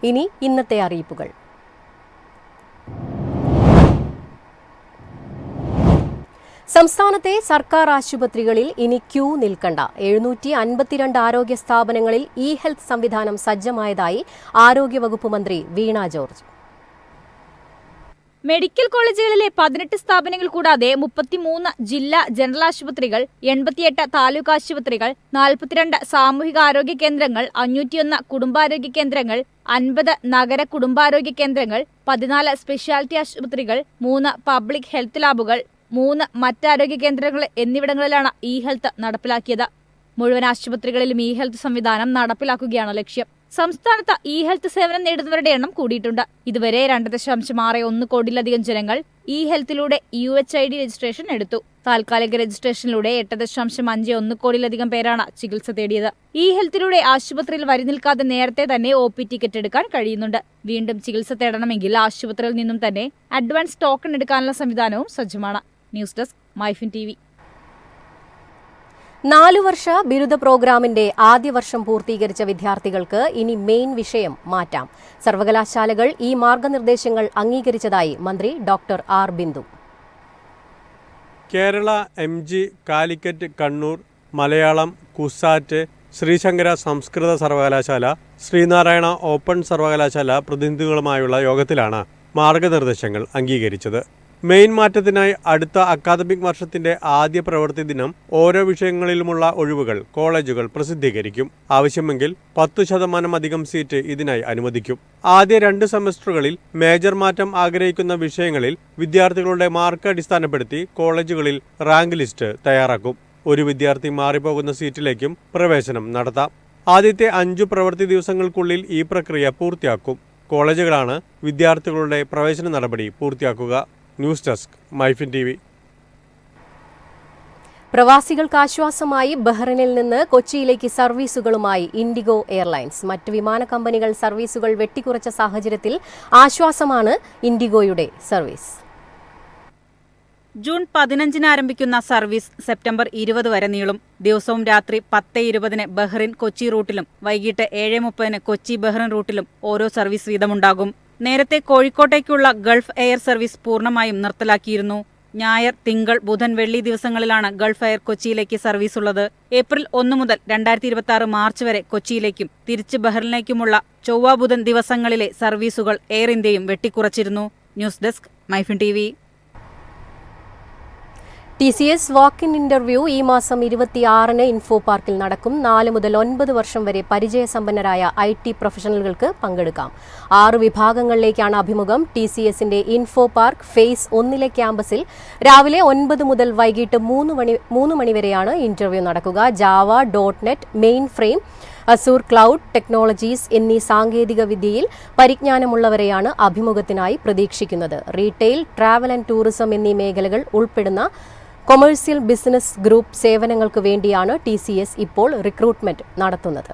ഇനി ഇന്നത്തെ അറിയിപ്പുകൾ. സംസ്ഥാനത്തെ സർക്കാർ ആശുപത്രികളിൽ ഇനി ക്യൂ നിൽക്കണ്ട. 752 ആരോഗ്യ സ്ഥാപനങ്ങളിൽ ഇ-ഹെൽത്ത് സംവിധാനം സജ്ജമായതായി ആരോഗ്യവകുപ്പ് മന്ത്രി വീണ ജോർജ്. മെഡിക്കൽ കോളേജുകളിലെ 18 സ്ഥാപനങ്ങൾ കൂടാതെ 33 ജില്ലാ ജനറൽ ആശുപത്രികൾ, 88 താലൂക്ക് ആശുപത്രികൾ, 42 സാമൂഹിക ആരോഗ്യ കേന്ദ്രങ്ങൾ, 501 കുടുംബാരോഗ്യ കേന്ദ്രങ്ങൾ, 50 നഗര കുടുംബാരോഗ്യ കേന്ദ്രങ്ങൾ, 14 സ്പെഷ്യാലിറ്റി ആശുപത്രികൾ, 3 പബ്ലിക് ഹെൽത്ത് ലാബുകൾ, 3 മറ്റാരോഗ്യ കേന്ദ്രങ്ങൾ എന്നിവിടങ്ങളിലാണ് ഇ-ഹെൽത്ത് നടപ്പിലാക്കിയത്. മുഴുവൻ ആശുപത്രികളിലും ഇ-ഹെൽത്ത് സംവിധാനം നടപ്പിലാക്കുകയാണ് ലക്ഷ്യം. സംസ്ഥാനത്ത് ഇ-ഹെൽത്ത് സേവനം നേടുന്നവരുടെ എണ്ണം കൂടിയിട്ടുണ്ട്. ഇതുവരെ 2.61 കോടിയിലധികം ജനങ്ങൾ ഇ-ഹെൽത്തിലൂടെ UHID രജിസ്ട്രേഷൻ എടുത്തു. താൽക്കാലിക രജിസ്ട്രേഷനിലൂടെ 8.51 കോടിയിലധികം പേരാണ് ചികിത്സ തേടിയത്. ഇ-ഹെൽത്തിലൂടെ ആശുപത്രിയിൽ വരി നിൽക്കാതെ നേരത്തെ തന്നെ OP ടിക്കറ്റ് എടുക്കാൻ കഴിയുന്നുണ്ട്. വീണ്ടും ചികിത്സ തേടണമെങ്കിൽ ആശുപത്രിയിൽ നിന്നും തന്നെ അഡ്വാൻസ് ടോക്കൺ എടുക്കാനുള്ള സംവിധാനവും സജ്ജമാണ്. News desk MyFin TV. 4 വർഷ ബിരുദ പ്രോഗ്രാമിന്റെ ആദ്യ വർഷം പൂർത്തീകരിച്ച വിദ്യാർത്ഥികൾക്ക് ഇനി മെയിൻ വിഷയം മാറ്റാം. സർവകലാശാലകൾ ഈ മാർഗനിർദ്ദേശങ്ങൾ അംഗീകരിച്ചതായി മന്ത്രി doctor R Bindu. Kerala, MG, Calicut, Kannur, Malayalam, CUSAT, Sree Sankara സംസ്കൃത സർവകലാശാല, ശ്രീനാരായണ ഓപ്പൺ സർവകലാശാല പ്രതിനിധികളുമായുള്ള യോഗത്തിലാണ് മാർഗനിർദ്ദേശങ്ങൾ അംഗീകരിച്ചത്. മെയിൻ മാറ്റത്തിനായി അടുത്ത അക്കാദമിക് വർഷത്തിന്റെ ആദ്യ പ്രവൃത്തി ദിനം ഓരോ വിഷയങ്ങളിലുമുള്ള ഒഴിവുകൾ കോളേജുകൾ പ്രസിദ്ധീകരിക്കും. ആവശ്യമെങ്കിൽ 10% അധികം സീറ്റ് ഇതിനായി അനുവദിക്കും. ആദ്യ 2 സെമസ്റ്ററുകളിൽ മേജർ മാറ്റം ആഗ്രഹിക്കുന്ന വിഷയങ്ങളിൽ വിദ്യാർത്ഥികളുടെ മാർക്ക് അടിസ്ഥാനപ്പെടുത്തി കോളേജുകളിൽ റാങ്ക് ലിസ്റ്റ് തയ്യാറാക്കും. ഒരു വിദ്യാർത്ഥി മാറിപ്പോകുന്ന സീറ്റിലേക്കും പ്രവേശനം നടത്താം. ആദ്യത്തെ 5 പ്രവൃത്തി ദിവസങ്ങൾക്കുള്ളിൽ ഈ പ്രക്രിയ പൂർത്തിയാക്കും. കോളേജുകളാണ് വിദ്യാർത്ഥികളുടെ പ്രവേശന നടപടി പൂർത്തിയാക്കുക. News desk MyFin TV. പ്രവാസികൾക്ക് ആശ്വാസമായി ബഹ്റിനിൽ നിന്ന് കൊച്ചിയിലേക്ക് സർവീസുകളുമായി ഇൻഡിഗോ എയർലൈൻസ്. മറ്റ് വിമാന കമ്പനികൾ സർവീസുകൾ വെട്ടിക്കുറച്ച സാഹചര്യത്തിൽ ആശ്വാസമാണ് ഇൻഡിഗോയുടെ സർവീസ്. ജൂൺ 15 ആരംഭിക്കുന്ന സർവീസ് സെപ്റ്റംബർ 20 വരെ നീളും. ദിവസവും രാത്രി 10:20 ബഹ്റിൻ കൊച്ചി റൂട്ടിലും വൈകിട്ട് 7:30 കൊച്ചി ബഹ്റിൻ റൂട്ടിലും ഓരോ സർവീസ് വീതമുണ്ടാകും. നേരത്തെ കോഴിക്കോട്ടേക്കുള്ള ഗൾഫ് എയർ സർവീസ് പൂർണ്ണമായും നിർത്തലാക്കിയിരുന്നു. ഞായർ, തിങ്കൾ, ബുധൻ, വെള്ളി ദിവസങ്ങളിലാണ് ഗൾഫ് എയർ കൊച്ചിയിലേക്ക് സർവീസ് ഉള്ളത്. ഏപ്രിൽ 1 മുതൽ 2026 മാർച്ച് വരെ കൊച്ചിയിലേക്കും തിരിച്ച് ബഹ്റിനിലേക്കുമുള്ള ചൊവ്വ, ബുധൻ ദിവസങ്ങളിലെ സർവീസുകൾ എയർ ഇന്ത്യയും വെട്ടിക്കുറച്ചിരുന്നു. News desk MyFin TV. TCS walk-in interview ഈ മാസം 26 ഇൻഫോ പാർക്കിൽ നടക്കും. 4 മുതൽ 9 വർഷം വരെ പരിചയസമ്പന്നരായ IT പ്രൊഫഷണലുകൾക്ക് പങ്കെടുക്കാം. 6 വിഭാഗങ്ങളിലേക്കാണ് അഭിമുഖം. TCSന്റെ ഇൻഫോ പാർക്ക് ഫേസ് 1 ക്യാമ്പസിൽ രാവിലെ 9 മുതൽ വൈകിട്ട് 3 മണി വരെയാണ് ഇന്റർവ്യൂ നടക്കുക. Java, .NET, main frame, Azure cloud technologies എന്നീ സാങ്കേതിക വിദ്യയിൽ പരിജ്ഞാനമുള്ളവരെയാണ് അഭിമുഖത്തിനായി പ്രതീക്ഷിക്കുന്നത്. റീറ്റെയിൽ, ട്രാവൽ ആൻഡ് ടൂറിസം എന്നീ മേഖലകൾ ഉൾപ്പെടുന്ന കൊമേഴ്സ്യൽ ബിസിനസ് ഗ്രൂപ്പ് സേവനങ്ങൾക്ക് വേണ്ടിയാണ് TCS ഇപ്പോൾ റിക്രൂട്ട്മെന്റ് നടത്തുന്നത്.